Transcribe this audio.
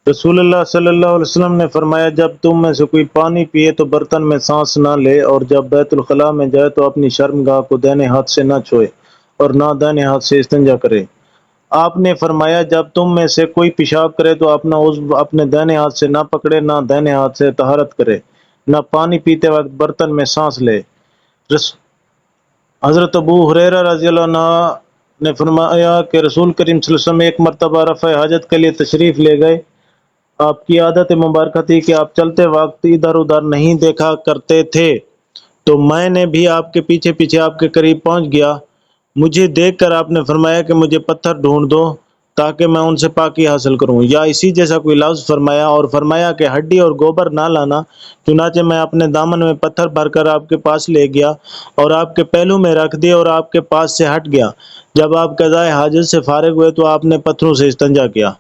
رسول اللہ صلی اللہ علیہ وسلم نے فرمایا، جب تم میں سے کوئی پانی پیے تو برتن میں سانس نہ لے، اور جب بیت الخلاء میں جائے تو اپنی شرمگاہ کو دائیں ہاتھ سے نہ چھوئے اور نہ دائیں ہاتھ سے استنجا کرے۔ آپ نے فرمایا، جب تم میں سے کوئی پیشاب کرے تو اپنا عضو اپنے دائیں ہاتھ سے نہ پکڑے، نہ دائیں ہاتھ سے طہارت کرے، نہ پانی پیتے وقت برتن میں سانس لے۔ حضرت ابو ہریرہ رضی اللہ عنہ نے فرمایا کہ رسول کریم صلی اللہ علیہ وسلم ایک مرتبہ رفع حاجت کے لیے تشریف لے گئے۔ آپ کی عادت مبارکہ تھی کہ آپ چلتے وقت ادھر ادھر نہیں دیکھا کرتے تھے، تو میں نے بھی آپ کے پیچھے پیچھے آپ کے قریب پہنچ گیا۔ مجھے دیکھ کر آپ نے فرمایا کہ مجھے پتھر ڈھونڈ دو تاکہ میں ان سے پاکی حاصل کروں، یا اسی جیسا کوئی لفظ فرمایا، اور فرمایا کہ ہڈی اور گوبر نہ لانا۔ چنانچہ میں اپنے دامن میں پتھر بھر کر آپ کے پاس لے گیا اور آپ کے پہلو میں رکھ دیے اور آپ کے پاس سے ہٹ گیا۔ جب آپ قضائے حاجت سے فارغ ہوئے تو آپ نے پتھروں سے استنجا کیا۔